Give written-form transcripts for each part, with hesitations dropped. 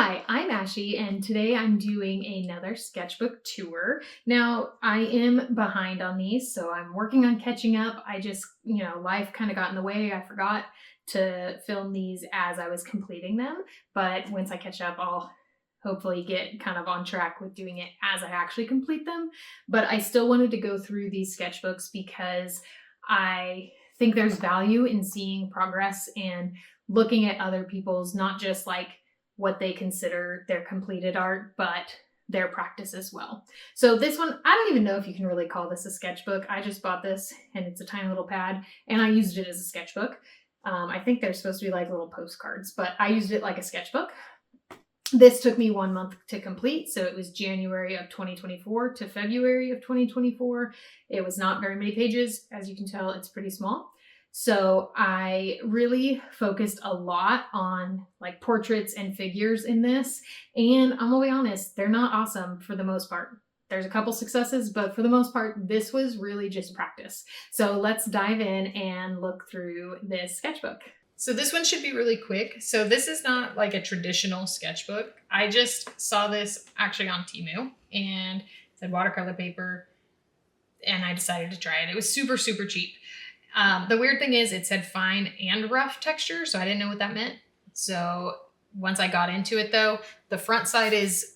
Hi, I'm Ashy, and today I'm doing another sketchbook tour. Now, I am behind on these, so I'm working on catching up. I just, life kind of got in the way. I forgot to film these as I was completing them, but once I catch up, I'll hopefully get kind of on track with doing it as I actually complete them. But I still wanted to go through these sketchbooks because I think there's value in seeing progress and looking at other people's, not just like what they consider their completed art, but their practice as well. So this one, I don't even know if you can really call this a sketchbook. I just bought this and it's a tiny little pad and I used it as a sketchbook. I think they're supposed to be like little postcards, but I used it like a sketchbook. This took me 1 month to complete. So it was January of 2024 to February of 2024. It was not very many pages. As you can tell, it's pretty small. So I really focused a lot on like portraits and figures in this. And I'm gonna be honest, they're not awesome for the most part. There's a couple successes, but for the most part, this was really just practice. So let's dive in and look through this sketchbook. So this one should be really quick. So this is not like a traditional sketchbook. I just saw this actually on Temu and it said watercolor paper and I decided to try it. It was super, super cheap. The weird thing is it said fine and rough texture, so I didn't know what that meant. So once I got into it though, the front side is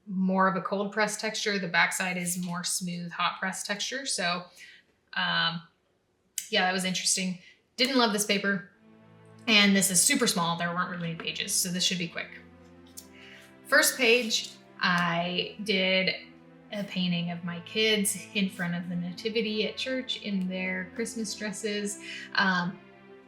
more of a cold press texture. The back side is more smooth, hot press texture. So yeah, that was interesting. Didn't love this paper. And this is super small. There weren't really many pages, so this should be quick. First page, I did a painting of my kids in front of the nativity at church in their Christmas dresses.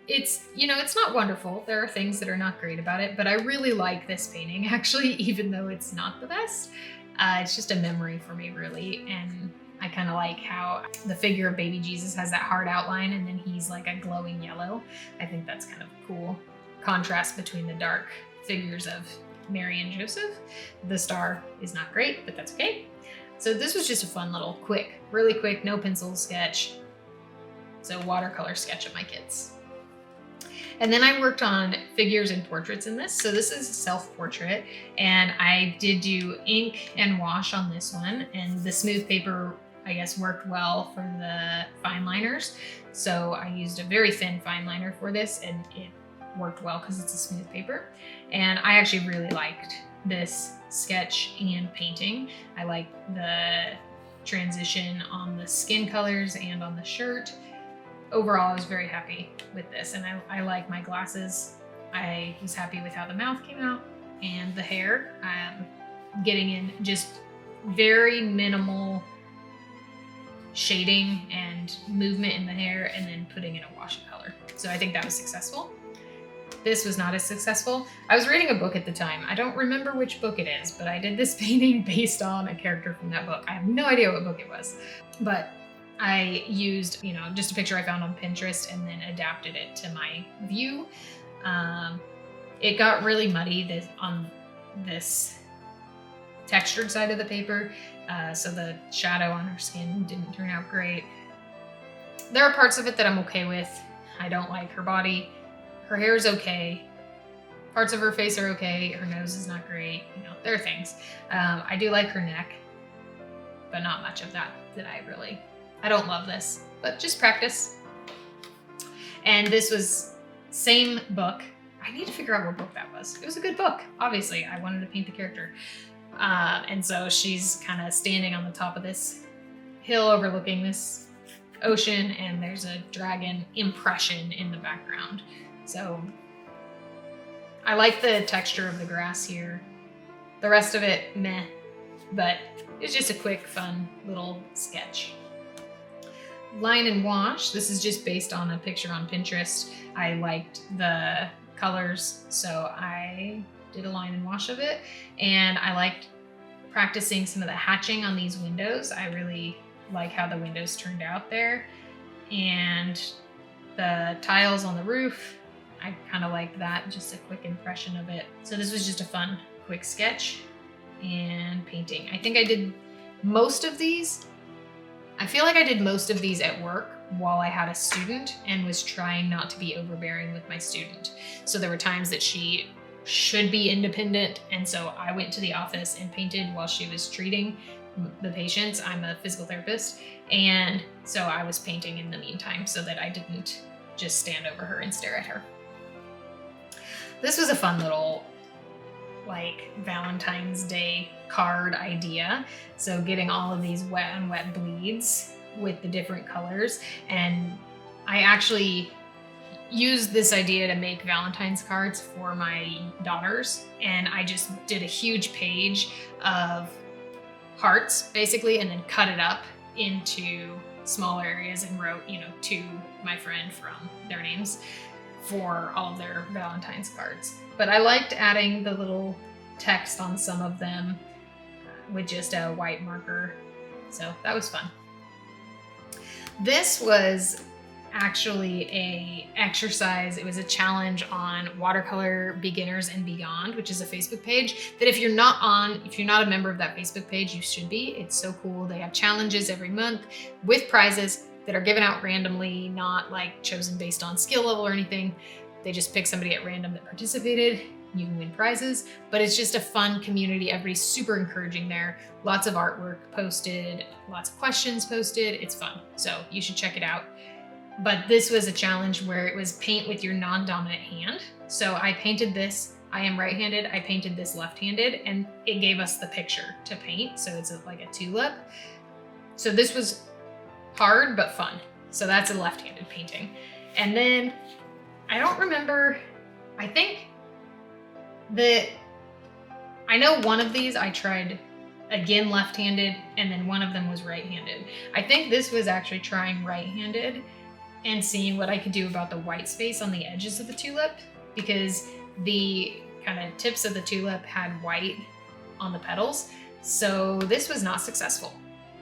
It's not wonderful. There are things that are not great about it, but I really like this painting actually, even though it's not the best. It's just a memory for me really. And I kind of like how the figure of baby Jesus has that hard outline and then he's like a glowing yellow. I think that's kind of cool contrast between the dark figures of Mary and Joseph. The star is not great, but that's okay. So this was just a fun little really quick, no pencil sketch. So watercolor sketch of my kids. And then I worked on figures and portraits in this. So this is a self-portrait and I did do ink and wash on this one, and the smooth paper I guess worked well for the fine liners. So I used a very thin fine liner for this and it worked well because it's a smooth paper. And I actually really liked this sketch and painting. I like the transition on the skin colors and on the shirt. Overall, I was very happy with this, and I like my glasses. I was happy with how the mouth came out and the hair. Getting in just very minimal shading and movement in the hair and then putting in a wash of color. So I think that was successful. This was not as successful. I was reading a book at the time. I don't remember which book it is, but I did this painting based on a character from that book. I have no idea what book it was, but I used, just a picture I found on Pinterest and then adapted it to my view. It got really muddy on this textured side of the paper, so the shadow on her skin didn't turn out great. There are parts of it that I'm okay with. I don't like her body. Her hair is okay. Parts of her face are okay. Her nose is not great. There are things. I do like her neck, but not much of that I don't love this, but just practice. And this was same book. I need to figure out what book that was. It was a good book. Obviously, I wanted to paint the character. And so she's kind of standing on the top of this hill overlooking this ocean, and there's a dragon impression in the background. So I like the texture of the grass here. The rest of it, meh, but it's just a quick, fun little sketch. Line and wash. This is just based on a picture on Pinterest. I liked the colors, so I did a line and wash of it. And I liked practicing some of the hatching on these windows. I really like how the windows turned out there. And the tiles on the roof, I kind of liked that, just a quick impression of it. So this was just a fun, quick sketch and painting. I think I did most of these. I feel like I did most of these at work while I had a student and was trying not to be overbearing with my student. So there were times that she should be independent. And so I went to the office and painted while she was treating the patients. I'm a physical therapist. And so I was painting in the meantime so that I didn't just stand over her and stare at her. This was a fun little like Valentine's Day card idea. So getting all of these wet on wet bleeds with the different colors. And I actually used this idea to make Valentine's cards for my daughters. And I just did a huge page of hearts basically, and then cut it up into smaller areas and wrote, to my friend from their names for all of their Valentine's cards. But I liked adding the little text on some of them with just a white marker. So that was fun. This was actually a exercise. It was a challenge on Watercolor Beginners and Beyond, which is a Facebook page that if you're not a member of that Facebook page, you should be. It's so cool. They have challenges every month with prizes that are given out randomly, not like chosen based on skill level or anything. They just pick somebody at random that participated. You can win prizes, but it's just a fun community. Everybody's super encouraging there. Lots of artwork posted, lots of questions posted. It's fun. So you should check it out. But this was a challenge where it was paint with your non-dominant hand. So I painted this. I am right-handed. I painted this left-handed, and it gave us the picture to paint. So it's like a tulip. So this was hard, but fun. So that's a left-handed painting. And then I don't remember, I know one of these I tried again left-handed, and then one of them was right-handed. I think this was actually trying right-handed and seeing what I could do about the white space on the edges of the tulip, because the kind of tips of the tulip had white on the petals. So this was not successful.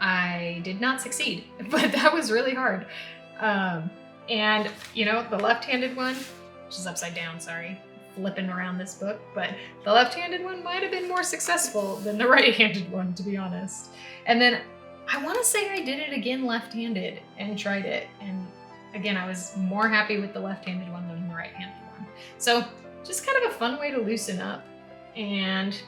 I did not succeed, but that was really hard. And the left-handed one, which is upside down, sorry, flipping around this book, but the left-handed one might have been more successful than the right-handed one, to be honest. And then I want to say I did it again left-handed and tried it. And again, I was more happy with the left-handed one than the right-handed one. So just kind of a fun way to loosen up and,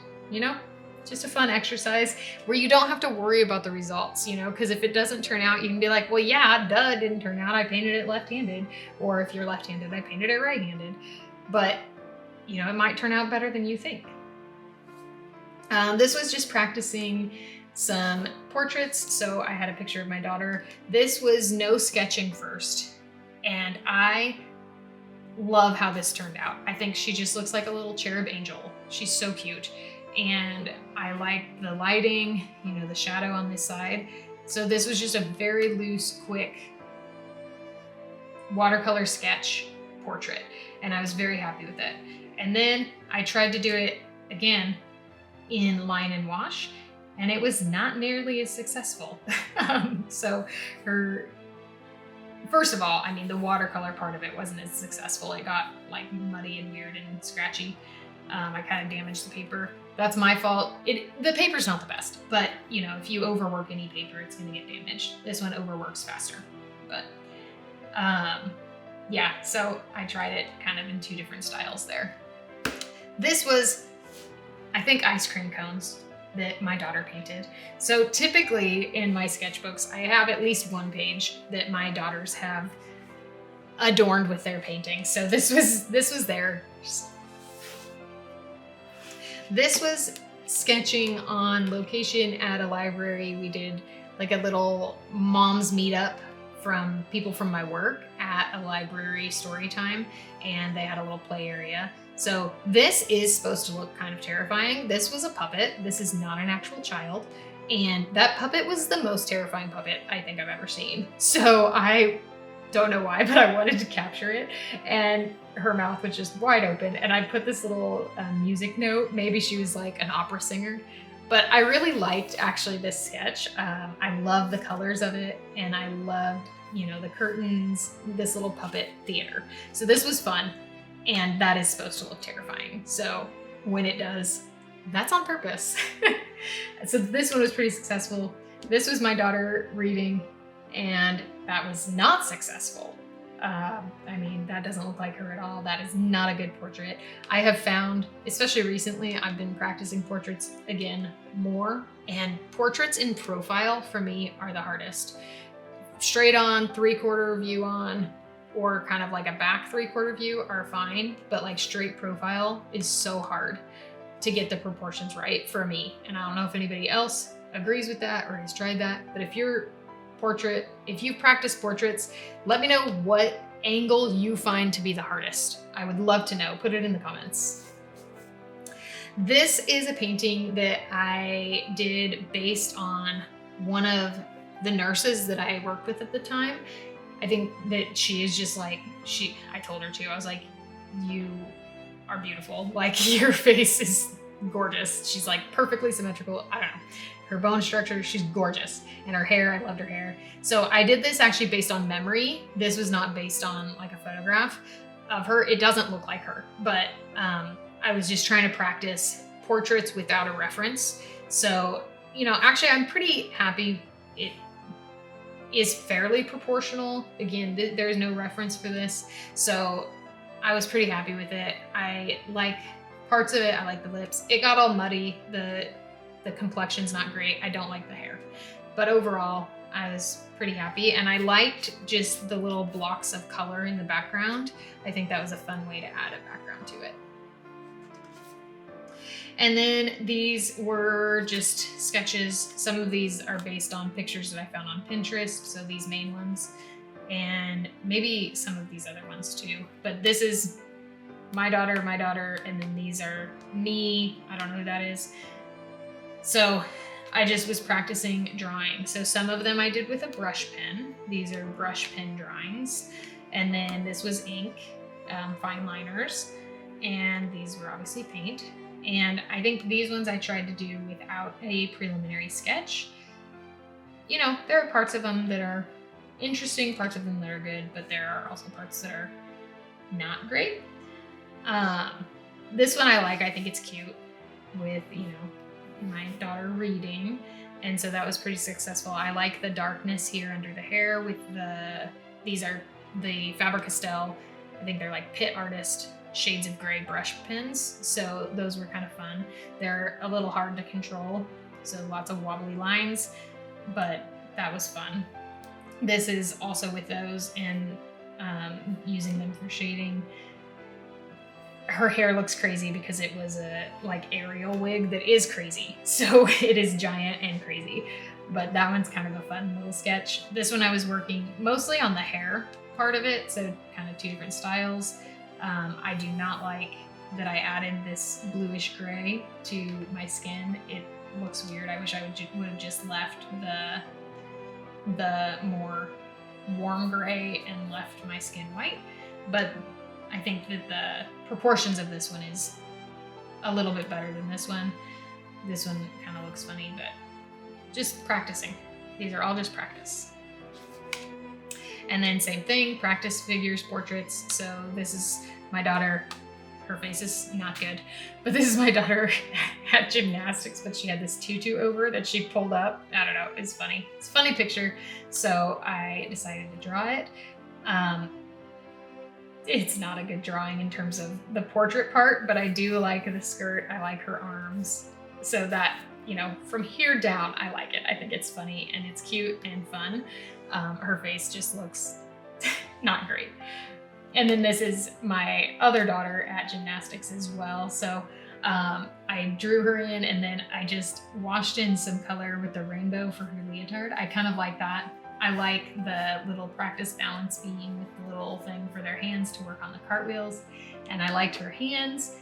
just a fun exercise where you don't have to worry about the results, because if it doesn't turn out, you can be like, well, yeah, duh, it didn't turn out. I painted it left-handed. Or if you're left-handed, I painted it right-handed. But, it might turn out better than you think. This was just practicing some portraits. So I had a picture of my daughter. This was no sketching first. And I love how this turned out. I think she just looks like a little cherub angel. She's so cute. And I like the lighting, the shadow on this side. So this was just a very loose, quick watercolor sketch portrait. And I was very happy with it. And then I tried to do it again in line and wash, and it was not nearly as successful. So first of all, the watercolor part of it wasn't as successful. It got like muddy and weird and scratchy. I kind of damaged the paper. That's my fault. The paper's not the best, but if you overwork any paper, it's gonna get damaged. This one overworks faster, but yeah, so I tried it kind of in two different styles there. This was, I think, ice cream cones that my daughter painted. So typically in my sketchbooks, I have at least one page that my daughters have adorned with their paintings. So this was theirs. This was sketching on location at a library. We did like a little mom's meetup from people from my work at a library story time, and they had a little play area. So this is supposed to look kind of terrifying. This was a puppet. This is not an actual child. And that puppet was the most terrifying puppet I think I've ever seen. So I don't know why, but I wanted to capture it. And her mouth was just wide open. And I put this little music note. Maybe she was like an opera singer. But I really liked actually this sketch. I love the colors of it. And I loved, the curtains, this little puppet theater. So this was fun. And that is supposed to look terrifying. So when it does, that's on purpose. So this one was pretty successful. This was my daughter reading, and that was not successful. I mean, that doesn't look like her at all. That is not a good portrait. I have found, especially recently, I've been practicing portraits again more, and portraits in profile for me are the hardest. Straight on, 3/4 view on, or kind of like a back 3/4 view are fine, but like straight profile is so hard to get the proportions right for me. And I don't know if anybody else agrees with that or has tried that, but if you've practiced portraits, let me know what angle you find to be the hardest. I would love to know. Put it in the comments. This is a painting that I did based on one of the nurses that I worked with at the time. I think that she is just like, I told her to, I was like, you are beautiful. Like, your face is gorgeous. She's like perfectly symmetrical. I don't know. Her bone structure, she's gorgeous. And her hair, I loved her hair. So I did this actually based on memory. This was not based on like a photograph of her. It doesn't look like her, but I was just trying to practice portraits without a reference. So, you know, actually I'm pretty happy. It is fairly proportional. Again, there's no reference for this. So I was pretty happy with it. I like parts of it. I like the lips. It got all muddy. The complexion's not great. I don't like the hair. But overall, I was pretty happy. And I liked just the little blocks of color in the background. I think that was a fun way to add a background to it. And then these were just sketches. Some of these are based on pictures that I found on Pinterest, so these main ones, and maybe some of these other ones too. But this is my daughter, and then these are me. I don't know who that is. So I just was practicing drawing. So some of them I did with a brush pen. These are brush pen drawings. And then this was ink, fine liners, and these were obviously paint. And I think these ones I tried to do without a preliminary sketch. You know, there are parts of them that are interesting, parts of them that are good, but there are also parts that are not great. This one I like. I think it's cute with, you know, my daughter reading. And so that was pretty successful. I like the darkness here under the hair with these are the Faber-Castell. I think they're like Pit Artist shades of gray brush pens. So those were kind of fun. They're a little hard to control. So lots of wobbly lines, but that was fun. This is also with those and using them for shading. Her hair looks crazy because it was a like aerial wig that is crazy. So it is giant and crazy, but that one's kind of a fun little sketch. This one I was working mostly on the hair part of it. So kind of two different styles. I do not like that I added this bluish gray to my skin. It looks weird. I wish I would have just left the more warm gray and left my skin white. But I think that the proportions of this one is a little bit better than this one. This one kind of looks funny, but just practicing. These are all just practice. And then same thing, practice figures, portraits. So this is my daughter. Her face is not good, but this is my daughter at gymnastics, but she had this tutu over that she pulled up. I don't know, it's funny. It's a funny picture. So I decided to draw it. It's not a good drawing in terms of the portrait part, but I do like the skirt. I like her arms. So that, you know, from here down, I like it. I think it's funny and it's cute and fun. Her face just looks not great. And then this is my other daughter at gymnastics as well. So I drew her in and then I just washed in some color with the rainbow for her leotard. I kind of like that. I like the little practice balance beam with the little thing for their hands to work on the cartwheels. And I liked her hands.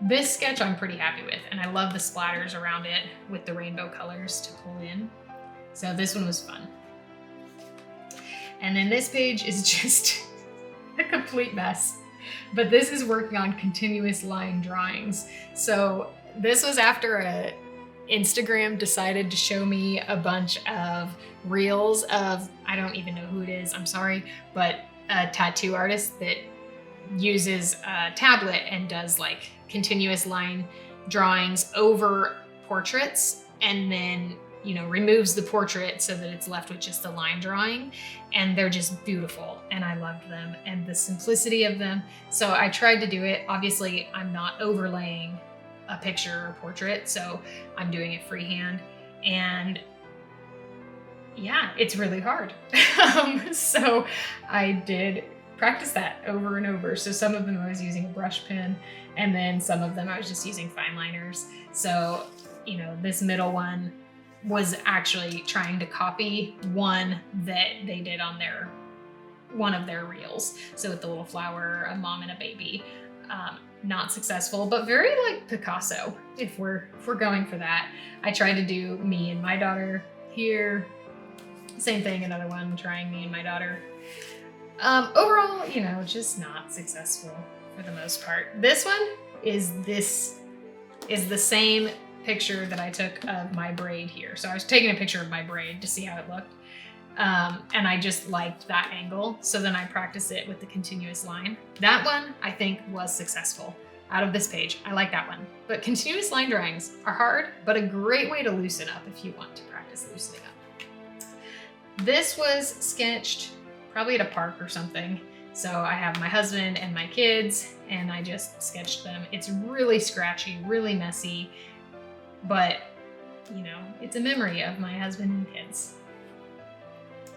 This sketch I'm pretty happy with. And I love the splatters around it with the rainbow colors to pull in. So this one was fun. And then this page is just a complete mess. But this is working on continuous line drawings. So this was after Instagram decided to show me a bunch of reels of, I don't even know who it is, I'm sorry, but a tattoo artist that uses a tablet and does like continuous line drawings over portraits and then removes the portrait so that it's left with just a line drawing, and they're just beautiful, and I loved them and the simplicity of them. So I tried to do it. Obviously, I'm not overlaying a picture or portrait, so I'm doing it freehand, and yeah, it's really hard. So I did practice that over and over. So some of them I was using a brush pen, and then some of them I was just using fine liners. So, this middle one was actually trying to copy one that they did on one of their reels. So with the little flower, a mom and a baby. Not successful, but very like Picasso, if we're going for that. I tried to do me and my daughter here. Same thing, another one trying me and my daughter. Overall, just not successful for the most part. This one is the same picture that I took of my braid here. So I was taking a picture of my braid to see how it looked. And I just liked that angle. So then I practiced it with the continuous line. That one I think was successful out of this page. I like that one. But continuous line drawings are hard, but a great way to loosen up if you want to practice loosening up. This was sketched probably at a park or something. So I have my husband and my kids, and I just sketched them. It's really scratchy, really messy, but it's a memory of my husband and kids.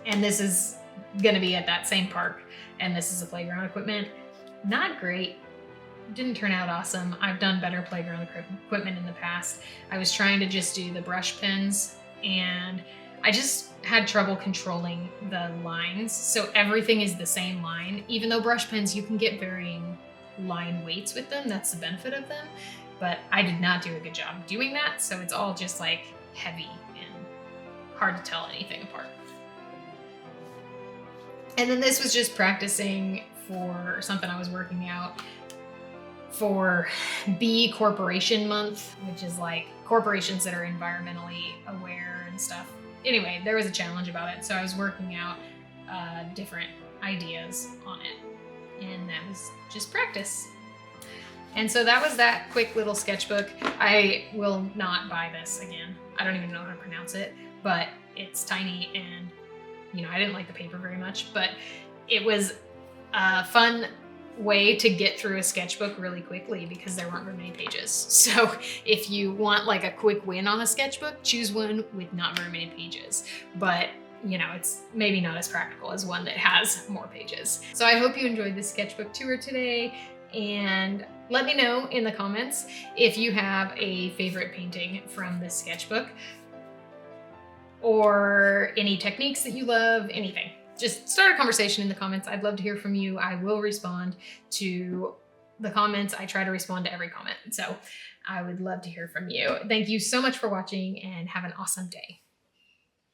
And this is gonna be at that same park, and this is the playground equipment. Not great, didn't turn out awesome. I've done better playground equipment in the past. I was trying to just do the brush pens, and I just had trouble controlling the lines. So everything is the same line. Even though brush pens, you can get varying line weights with them. That's the benefit of them. But I did not do a good job doing that. So it's all just like heavy and hard to tell anything apart. And then this was just practicing for something I was working out for B Corporation Month, which is like corporations that are environmentally aware and stuff. Anyway, there was a challenge about it, so I was working out different ideas on it, and that was just practice. And so that was that quick little sketchbook. I will not buy this again. I don't even know how to pronounce it, but it's tiny, and I didn't like the paper very much, but it was a fun way to get through a sketchbook really quickly because there weren't very many pages. So if you want like a quick win on a sketchbook, choose one with not very many pages. But it's maybe not as practical as one that has more pages. So I hope you enjoyed this sketchbook tour today, and let me know in the comments if you have a favorite painting from this sketchbook or any techniques that you love, anything. Just start a conversation in the comments. I'd love to hear from you. I will respond to the comments. I try to respond to every comment. So I would love to hear from you. Thank you so much for watching, and have an awesome day.